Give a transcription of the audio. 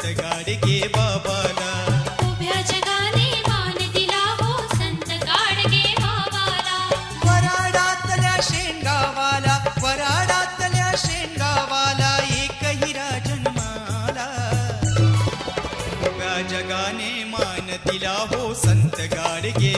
गाडगे बाबाला. उभ्या जगाने मान दिला हो संत गाडगे बाबाला. वराडातल्या शेंगावाला, वराडातल्या शेंगावाला एक हिरा जन्माला. उभ्या जगाने मान दिला हो संत गाडगे